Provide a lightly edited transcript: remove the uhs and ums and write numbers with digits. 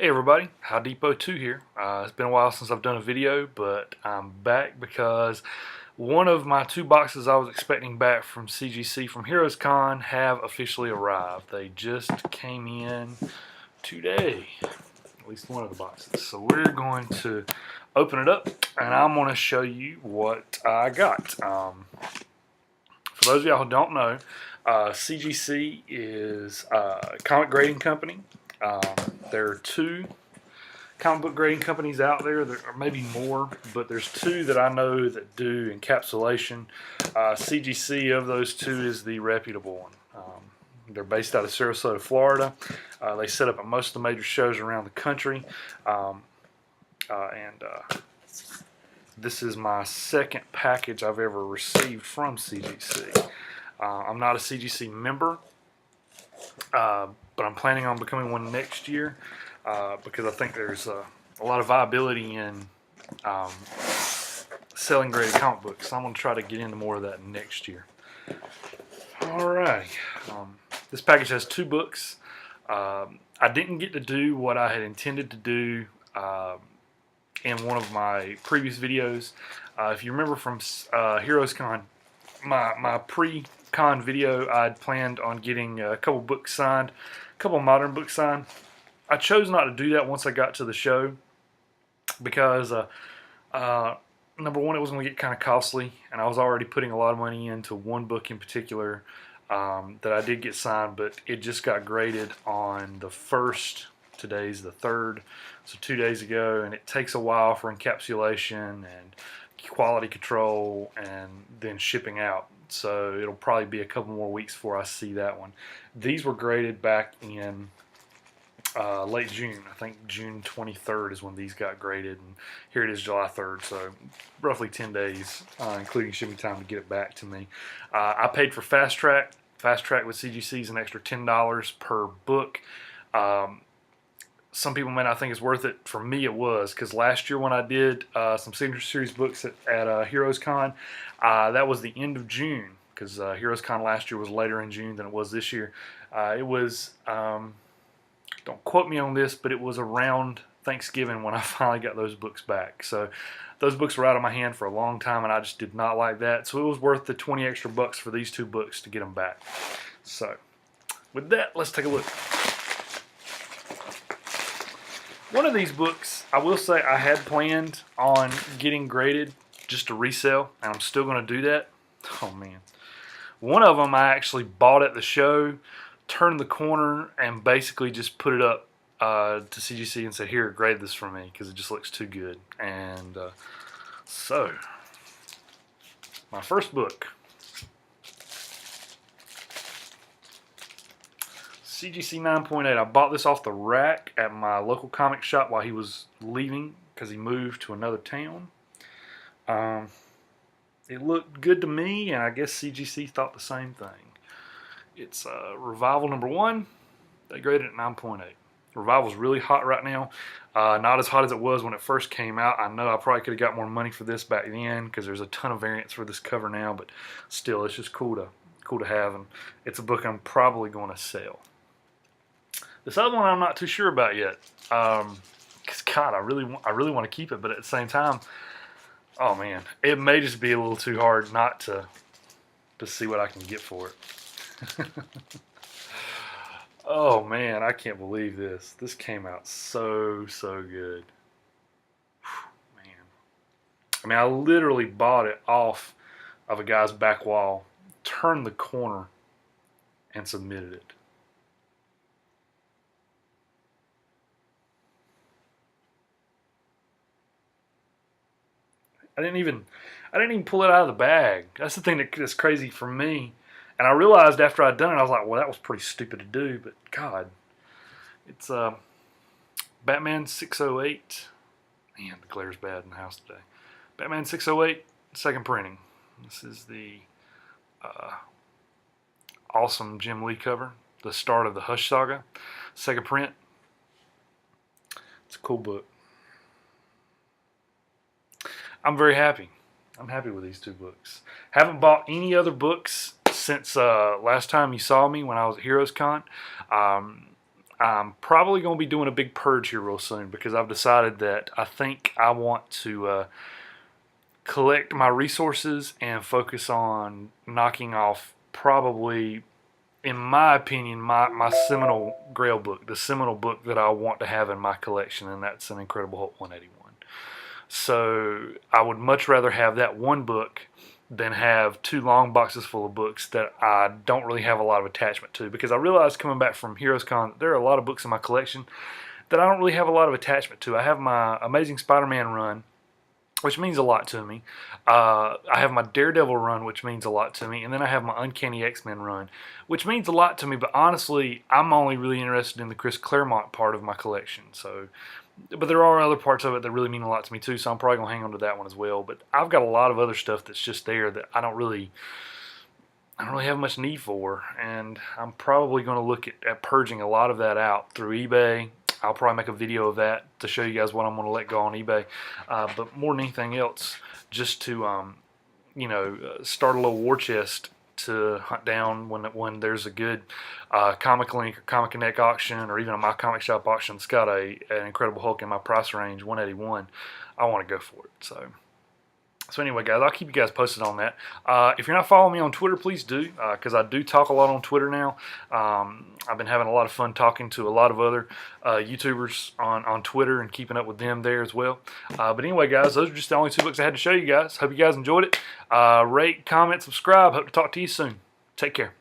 Hey everybody, How Depot 2 here. It's been a while since I've done a video, but I'm back because one of my two boxes I was expecting back from CGC from Heroescon have officially arrived. They just came in today, at least one of the boxes. So we're going to open it up and I'm going to show you what I got. For those of y'all who don't know, CGC is a comic grading company. There are two comic book grading companies out there, or maybe more, but there's two that I know that do encapsulation. CGC of those two is the reputable one. They're based out of Sarasota, Florida. They set up at most of the major shows around the country. This is my second package I've ever received from CGC. I'm not a CGC member, but I'm planning on becoming one next year because I think there's a lot of viability in selling graded comic books. So I'm going to try to get into more of that next year. Alright, this package has two books. I didn't get to do what I had intended to do in one of my previous videos. If you remember from Heroescon, my pre-con video, I'd planned on getting a couple books signed, a couple modern books signed. I chose not to do that once I got to the show because number one, it was going to get kind of costly, and I was already putting a lot of money into one book in particular that I did get signed, but it just got graded on the 1st. Today's the 3rd, so 2 days ago, and it takes a while for encapsulation and quality control and then shipping out. So it'll probably be a couple more weeks before I see that one. These were graded back in late June. I think June 23rd is when these got graded, and here it is July 3rd, so roughly 10 days, including shipping time, to get it back to me. I paid for Fast Track. Fast Track with CGC is an extra $10 per book. Some people may not think it's worth it. For me, it was, because last year when I did some Signature Series books at Heroescon, that was the end of June, because Heroescon last year was later in June than it was this year. It was, don't quote me on this, but it was around Thanksgiving when I finally got those books back. So those books were out of my hand for a long time, and I just did not like that. So it was worth the 20 extra bucks for these two books to get them back. So with that, let's take a look. One of these books, I will say I had planned on getting graded just to resell, and I'm still going to do that. Oh man. One of them I actually bought at the show, turned the corner, and basically just put it up to CGC and said, here, grade this for me, because it just looks too good. And so, my first book, CGC 9.8. I bought this off the rack at my local comic shop while he was leaving because he moved to another town. It looked good to me, and I guess CGC thought the same thing. It's Revival number 1. They graded it 9.8. Revival's really hot right now. Not as hot as it was when it first came out. I know I probably could have got more money for this back then because there's a ton of variants for this cover now, but still, it's just cool to have, and it's a book I'm probably going to sell. This other one I'm not too sure about yet, because God, I really want to keep it, but at the same time, oh man, it may just be a little too hard not to see what I can get for it. Oh man, I can't believe this. This came out so good. Whew, man, I mean, I literally bought it off of a guy's back wall, turned the corner, and submitted it. I didn't even pull it out of the bag. That's the thing that's crazy for me. And I realized after I'd done it, I was like, well, that was pretty stupid to do. But God, it's Batman 608. Man, the glare's bad in the house today. Batman 608, second printing. This is the awesome Jim Lee cover, the start of the Hush Saga. Second print. It's a cool book. I'm very happy. I'm happy with these two books. Haven't bought any other books since last time you saw me when I was at Heroescon. I'm probably going to be doing a big purge here real soon because I've decided that I think I want to collect my resources and focus on knocking off probably, in my opinion, my seminal Grail book, the seminal book that I want to have in my collection, and that's an Incredible Hulk 181. So I would much rather have that one book than have 2 long boxes full of books that I don't really have a lot of attachment to, because I realized coming back from Heroescon there are a lot of books in my collection that I don't really have a lot of attachment to. I have my Amazing Spider-Man run, which means a lot to me. I have my Daredevil run, which means a lot to me, and then I have my Uncanny X-Men run, which means a lot to me, but honestly, I'm only really interested in the Chris Claremont part of my collection. So, but there are other parts of it that really mean a lot to me too, so I'm probably going to hang on to that one as well. But I've got a lot of other stuff that's just there that I don't really have much need for, and I'm probably going to look at purging a lot of that out through eBay. I'll probably make a video of that to show you guys what I'm going to let go on eBay. But more than anything else, just to start a little war chest to hunt down when there's a good Comic Link or Comic Connect auction, or even a My Comic Shop auction that's got an Incredible Hulk in my price range, 181. I want to go for it. So anyway, guys, I'll keep you guys posted on that. If you're not following me on Twitter, please do, because I do talk a lot on Twitter now. I've been having a lot of fun talking to a lot of other YouTubers on Twitter and keeping up with them there as well. But anyway, guys, those are just the only 2 books I had to show you guys. Hope you guys enjoyed it. Rate, comment, subscribe. Hope to talk to you soon. Take care.